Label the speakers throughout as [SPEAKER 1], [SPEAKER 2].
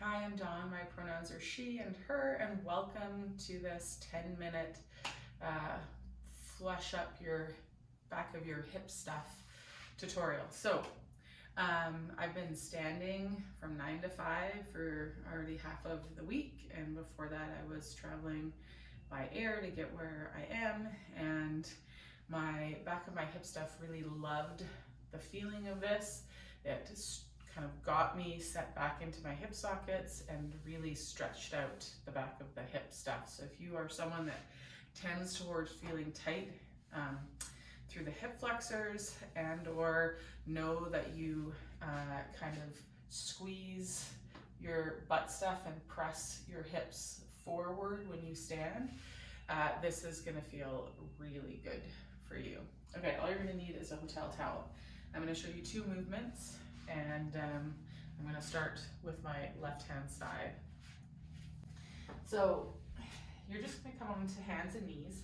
[SPEAKER 1] I am Dawn, my pronouns are she and her, and welcome to this 10-minute flush up your back of your hip stuff tutorial. So I've been standing from 9 to 5 for already half of the week, and before that I was traveling by air to get where I am, and my back of my hip stuff really loved the feeling of this. It kind of got me set back into my hip sockets and really stretched out the back of the hip stuff. So if you are someone that tends towards feeling tight through the hip flexors, and or know that you kind of squeeze your butt stuff and press your hips forward when you stand, this is gonna feel really good for you. Okay, all you're gonna need is a hotel towel. I'm gonna show you two movements, and I'm gonna start with my left-hand side. So you're just gonna come onto hands and knees.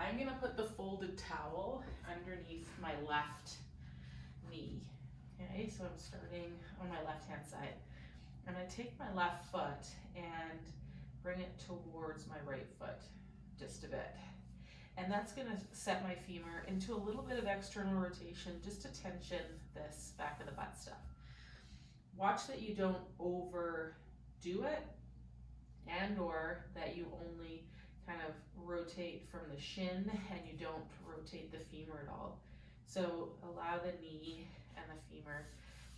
[SPEAKER 1] I'm gonna put the folded towel underneath my left knee. Okay, so I'm starting on my left-hand side. I'm gonna take my left foot and bring it towards my right foot just a bit. And that's gonna set my femur into a little bit of external rotation just to tension this back of the butt stuff. Watch that you don't overdo it, and or that you only kind of rotate from the shin and you don't rotate the femur at all. So allow the knee and the femur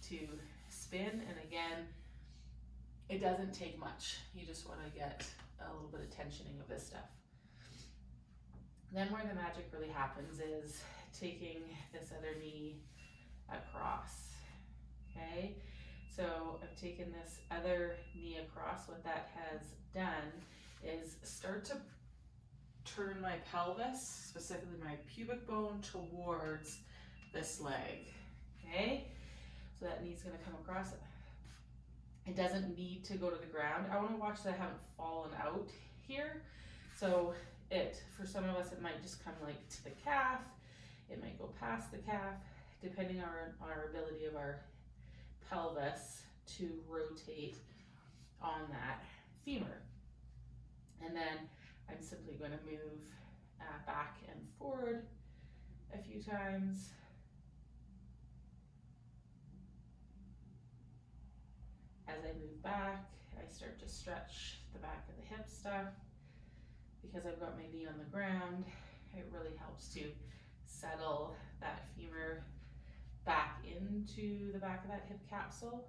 [SPEAKER 1] to spin, and again, it doesn't take much. You just want to get a little bit of tensioning of this stuff. Then where the magic really happens is taking this other knee across, okay? So I've taken this other knee across. What that has done is start to turn my pelvis, specifically my pubic bone, towards this leg, okay? So that knee's gonna come across. It doesn't need to go to the ground. I wanna watch that I haven't fallen out here. So for some of us, it might just come like to the calf. It might go past the calf, depending on our ability of our pelvis to rotate on that femur. And then I'm simply going to move back and forward a few times. As I move back, I start to stretch the back of the hip stuff. Because I've got my knee on the ground, it really helps to settle that femur back into the back of that hip capsule.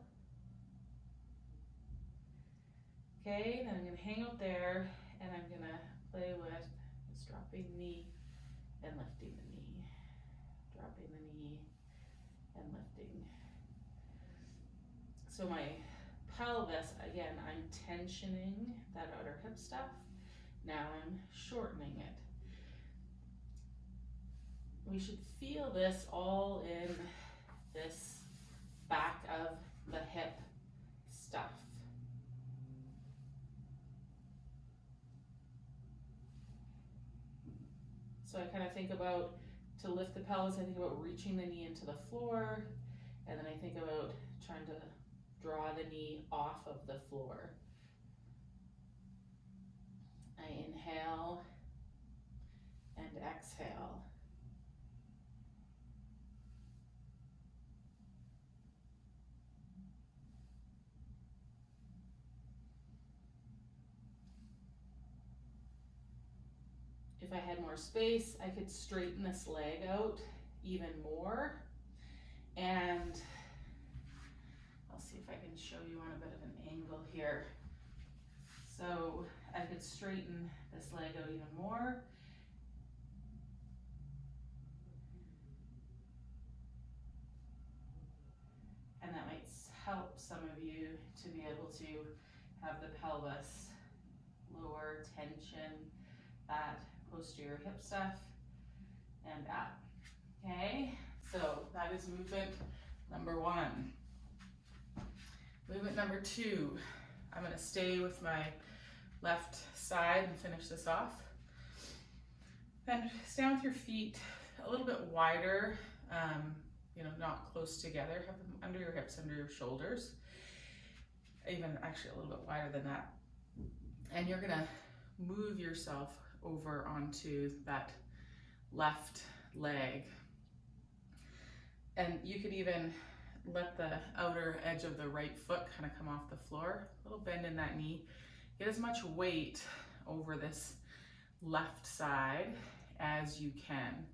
[SPEAKER 1] Okay, then I'm gonna hang out there, and I'm gonna play with just dropping the knee and lifting the knee, dropping the knee and lifting. So my pelvis, again, I'm tensioning that outer hip stuff. Now I'm shortening it. We should feel this all in this back of the hip stuff. So I kind of think about, to lift the pelvis, I think about reaching the knee into the floor, and then I think about trying to draw the knee off of the floor. I inhale and exhale. If I had more space, I could straighten this leg out even more. And I'll see if I can show you on a bit of an angle here. So I could straighten this leg out even more. And that might help some of you to be able to have the pelvis lower, tension that posterior hip stuff and up. Okay, so that is movement number one. Movement number two, I'm gonna stay with my left side and finish this off. Then stand with your feet a little bit wider, not close together. Have them under your hips, under your shoulders. even actually a little bit wider than that. And you're gonna move yourself over onto that left leg. And you could even let the outer edge of the right foot kind of come off the floor, a little bend in that knee. Get as much weight over this left side as you can.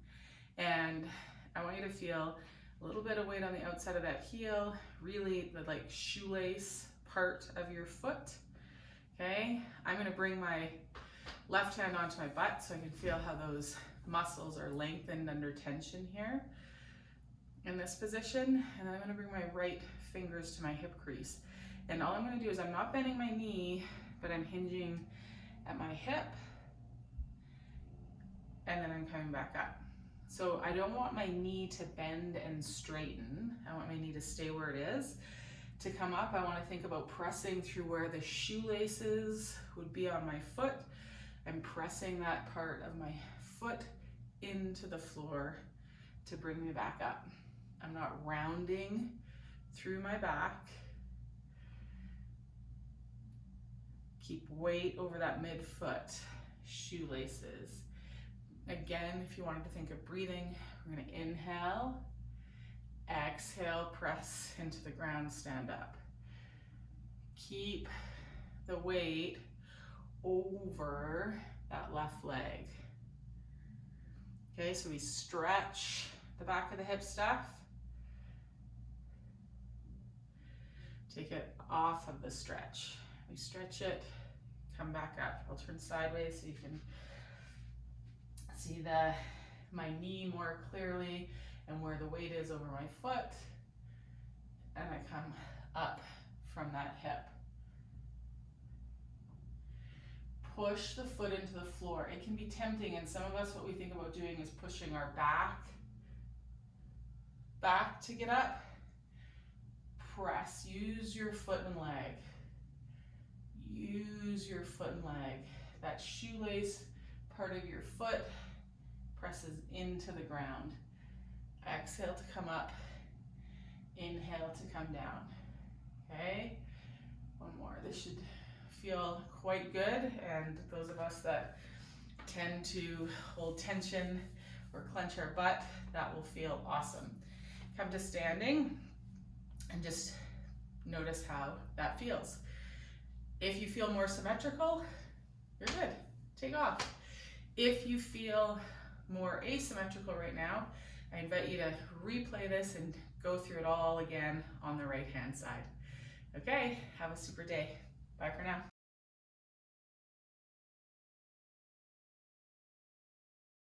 [SPEAKER 1] And I want you to feel a little bit of weight on the outside of that heel, really the like shoelace part of your foot. Okay, I'm gonna bring my left hand onto my butt so I can feel how those muscles are lengthened under tension here in this position. And I'm gonna bring my right fingers to my hip crease. And all I'm gonna do is I'm not bending my knee, but I'm hinging at my hip, and then I'm coming back up. So I don't want my knee to bend and straighten. I want my knee to stay where it is. To come up, I want to think about pressing through where the shoelaces would be on my foot. I'm pressing that part of my foot into the floor to bring me back up. I'm not rounding through my back. Keep weight over that midfoot, shoelaces. Again, if you wanted to think of breathing, we're gonna inhale, exhale, press into the ground, stand up. Keep the weight over that left leg. Okay, so we stretch the back of the hip stuff. Take it off of the stretch. We stretch it, come back up. I'll turn sideways so you can see my knee more clearly and where the weight is over my foot. And I come up from that hip. Push the foot into the floor. It can be tempting, and some of us, what we think about doing is pushing our back to get up. Press, use your foot and leg. Use your foot and leg. That shoelace part of your foot presses into the ground. Exhale to come up. Inhale to come down. Okay, one more. This should feel quite good, and those of us that tend to hold tension or clench our butt, that will feel awesome. Come to standing and just notice how that feels. If you feel more symmetrical, you're good. Take off. If you feel more asymmetrical right now, I invite you to replay this and go through it all again on the right hand side. Okay, have a super day. Bye for now.